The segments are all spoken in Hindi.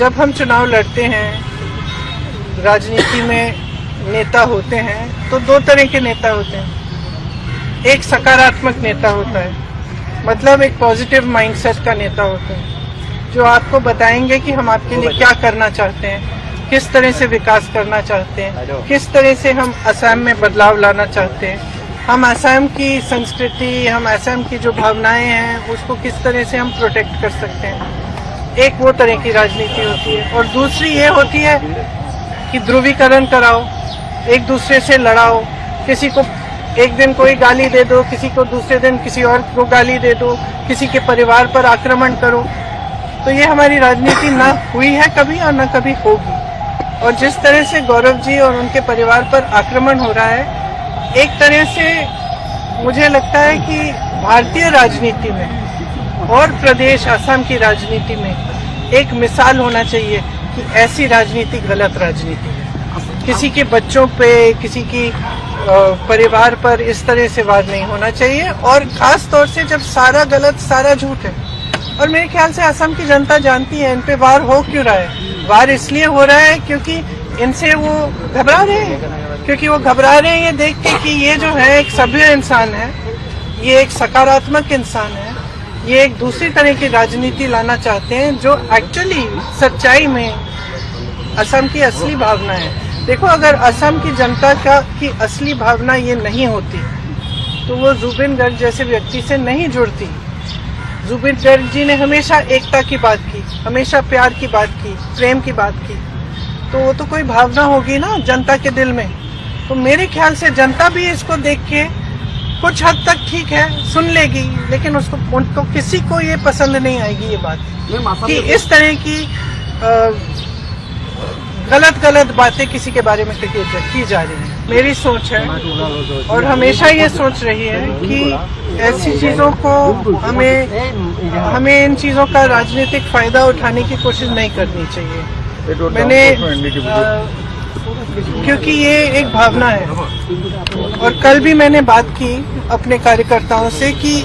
जब हम चुनाव लड़ते हैं, राजनीति में नेता होते हैं, तो दो तरह के नेता होते हैं। एक सकारात्मक नेता होता है, मतलब एक पॉजिटिव माइंडसेट का नेता होता है, जो आपको बताएंगे कि हम आपके लिए क्या करना चाहते हैं, किस तरह से विकास करना चाहते हैं, किस तरह से हम असम में बदलाव लाना चाहते हैं, हम असम की संस्कृति, हम असम की जो भावनाएं हैं उसको किस तरह से हम प्रोटेक्ट कर सकते हैं। एक वो तरह की राजनीति होती है। और दूसरी ये होती है कि ध्रुवीकरण कराओ, एक दूसरे से लड़ाओ, किसी को एक दिन कोई गाली दे दो, किसी को दूसरे दिन किसी और को गाली दे दो, किसी के परिवार पर आक्रमण करो। तो ये हमारी राजनीति ना हुई है कभी और ना कभी होगी। और जिस तरह से गौरव जी और उनके परिवार पर आक्रमण हो रहा है, एक तरह से मुझे लगता है कि भारतीय राजनीति में और प्रदेश असम की राजनीति में एक मिसाल होना चाहिए कि ऐसी राजनीति गलत राजनीति है। किसी के बच्चों पे, किसी की परिवार पर इस तरह से वार नहीं होना चाहिए, और खास तौर से जब सारा गलत सारा झूठ है। और मेरे ख्याल से असम की जनता जानती है इन पे वार हो क्यों रहा है। वार इसलिए हो रहा है क्योंकि इनसे वो घबरा रहे हैं, क्योंकि वो घबरा रहे हैं ये देख के कि ये जो है एक सभ्य इंसान है, ये एक सकारात्मक इंसान है, ये एक दूसरी तरह की राजनीति लाना चाहते हैं जो एक्चुअली सच्चाई में असम की असली भावना है। देखो, अगर असम की जनता की असली भावना ये नहीं होती तो वो जुबिन गर्ग जैसे व्यक्ति से नहीं जुड़ती। जुबिन गर्ग जी ने हमेशा एकता की बात की, हमेशा प्यार की बात की, प्रेम की बात की, तो वो तो कोई भावना होगी ना जनता के दिल में। तो मेरे ख्याल से जनता भी इसको देख के कुछ हद तक ठीक है सुन लेगी, लेकिन उनको किसी को ये पसंद नहीं आएगी ये बात कि इस तरह की गलत बातें किसी के बारे में की जा रही है। मेरी सोच है और हमेशा ये सोच रही है कि ऐसी चीजों को हमें इन चीजों का राजनीतिक फायदा उठाने की कोशिश नहीं करनी चाहिए। क्योंकि ये एक भावना है। और कल भी मैंने बात की अपने कार्यकर्ताओं से कि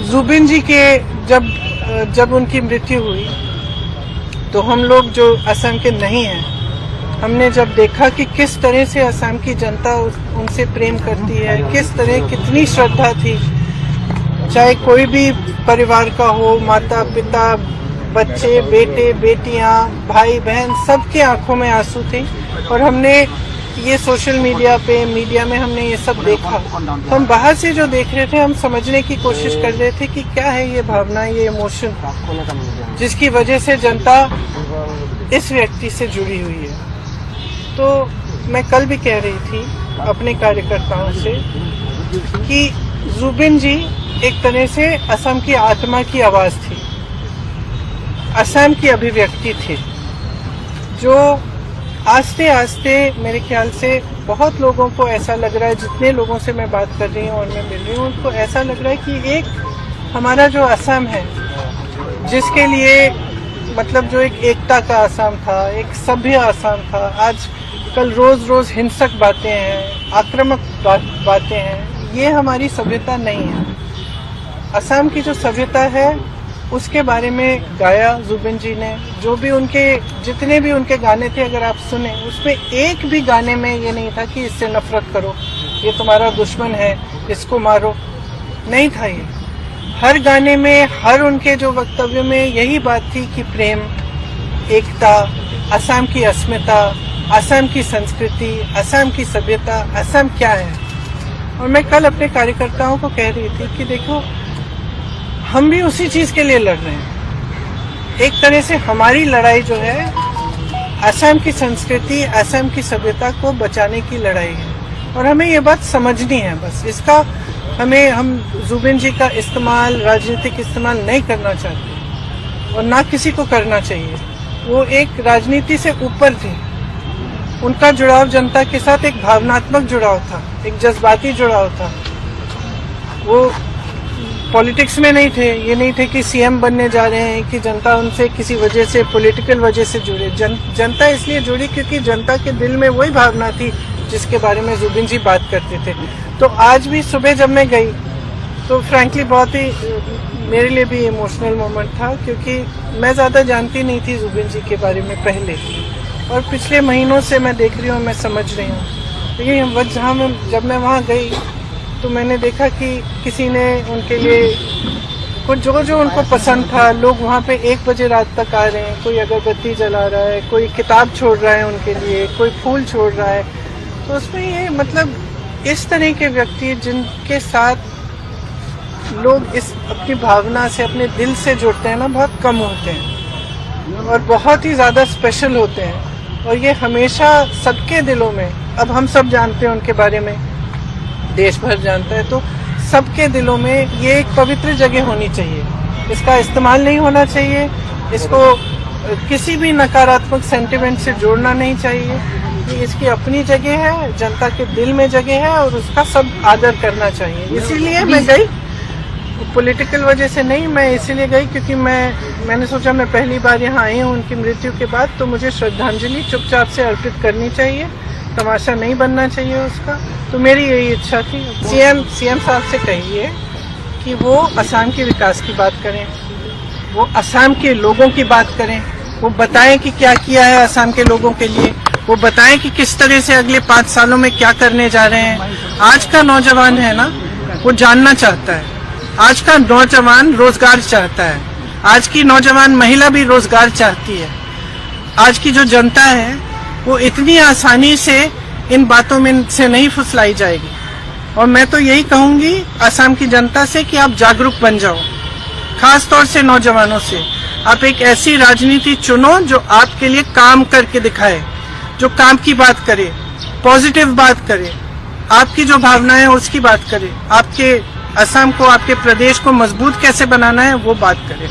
जुबिन जी के जब उनकी मृत्यु हुई तो हम लोग जो असम के नहीं हैं, हमने जब देखा कि किस तरह से असम की जनता उनसे प्रेम करती है, किस तरह कितनी श्रद्धा थी, चाहे कोई भी परिवार का हो, माता पिता, बच्चे, बेटे बेटियां, भाई बहन, सबके आंखों में आंसू थे। और हमने ये सोशल मीडिया में हमने ये सब देखा, तो हम बाहर से जो देख रहे थे हम समझने की कोशिश कर रहे थे कि क्या है ये भावना, ये इमोशन जिसकी वजह से जनता इस व्यक्ति से जुड़ी हुई है। तो मैं कल भी कह रही थी अपने कार्यकर्ताओं से कि जुबिन जी एक तरह से असम की आत्मा की आवाज थी, असम की अभिव्यक्ति थी, जो आस्ते आस्ते मेरे ख्याल से बहुत लोगों को ऐसा लग रहा है, जितने लोगों से मैं बात कर रही हूँ और मैं मिल रही हूँ, उनको ऐसा लग रहा है कि एक हमारा जो असम है, जिसके लिए मतलब जो एक एकता का असम था, एक सभ्य असम था, आज कल रोज हिंसक बातें हैं, आक्रामक बातें हैं, ये हमारी सभ्यता नहीं है। असम की जो सभ्यता है उसके बारे में गाया जुबिन जी ने। जो भी जितने भी उनके गाने थे अगर आप सुने, उसमें एक भी गाने में ये नहीं था कि इससे नफरत करो, ये तुम्हारा दुश्मन है, इसको मारो, नहीं था ये। हर गाने में, हर उनके जो वक्तव्य में यही बात थी कि प्रेम, एकता, असम की अस्मिता, असम की संस्कृति, असम की सभ्यता, असम क्या है। और मैं कल अपने कार्यकर्ताओं को कह रही थी कि देखो, हम भी उसी चीज के लिए लड़ रहे हैं। एक तरह से हमारी लड़ाई जो है असम की संस्कृति, असम की सभ्यता को बचाने की लड़ाई है। और हमें ये बात समझनी है, बस इसका हम जुबिन जी का इस्तेमाल, राजनीतिक इस्तेमाल नहीं करना चाहते और ना किसी को करना चाहिए। वो एक राजनीति से ऊपर थे, उनका जुड़ाव जनता के साथ एक भावनात्मक जुड़ाव था, एक जज्बाती जुड़ाव था। वो पॉलिटिक्स में नहीं थे, ये नहीं थे कि सीएम बनने जा रहे हैं कि जनता उनसे किसी वजह से, पॉलिटिकल वजह से जुड़े। जनता इसलिए जुड़ी क्योंकि जनता के दिल में वही भावना थी जिसके बारे में जुबिन जी बात करते थे। तो आज भी सुबह जब मैं गई तो फ्रैंकली बहुत ही मेरे लिए भी इमोशनल मोमेंट था, क्योंकि मैं ज़्यादा जानती नहीं थी जुबिन जी के बारे में पहले, और पिछले महीनों से मैं देख रही हूँ, मैं समझ रही हूँ। लेकिन जब मैं वहाँ गई तो मैंने देखा कि किसी ने उनके लिए कुछ जो उनको पसंद था, लोग वहाँ पे 1 बजे रात तक आ रहे हैं, कोई अगरबत्ती जला रहा है, कोई किताब छोड़ रहा है उनके लिए, कोई फूल छोड़ रहा है। तो उसमें ये मतलब इस तरह के व्यक्ति जिनके साथ लोग इस अपनी भावना से, अपने दिल से जुड़ते हैं ना, बहुत कम होते हैं और बहुत ही ज़्यादा स्पेशल होते हैं। और ये हमेशा सबके दिलों में, अब हम सब जानते हैं उनके बारे में, देश भर जानता है, तो सबके दिलों में ये एक पवित्र जगह होनी चाहिए। इसका इस्तेमाल नहीं होना चाहिए, इसको किसी भी नकारात्मक सेंटिमेंट से जोड़ना नहीं चाहिए। ये इसकी अपनी जगह है, जनता के दिल में जगह है और उसका सब आदर करना चाहिए। इसीलिए मैं गई, पॉलिटिकल वजह से नहीं, मैं इसीलिए गई क्योंकि मैंने सोचा मैं पहली बार यहाँ आई हूँ उनकी मृत्यु के बाद, तो मुझे श्रद्धांजलि चुपचाप से अर्पित करनी चाहिए, तमाशा नहीं बनना चाहिए उसका। तो मेरी यही इच्छा थी। सीएम साहब से कहिए कि वो असम के विकास की बात करें, वो असम के लोगों की बात करें, वो बताएं कि क्या किया है असम के लोगों के लिए, वो बताएं कि किस तरह से अगले 5 सालों में क्या करने जा रहे हैं। आज का नौजवान है ना, वो जानना चाहता है, आज का नौजवान रोजगार चाहता है, आज की नौजवान महिला भी रोजगार चाहती है। आज की जो जनता है वो इतनी आसानी से इन बातों में से नहीं फुसलाई जाएगी। और मैं तो यही कहूंगी असम की जनता से कि आप जागरूक बन जाओ, खास तौर से नौजवानों से। आप एक ऐसी राजनीति चुनो जो आपके लिए काम करके दिखाए, जो काम की बात करे, पॉजिटिव बात करे, आपकी जो भावनाएं है उसकी बात करे, आपके असम को, आपके प्रदेश को मजबूत कैसे बनाना है वो बात करे।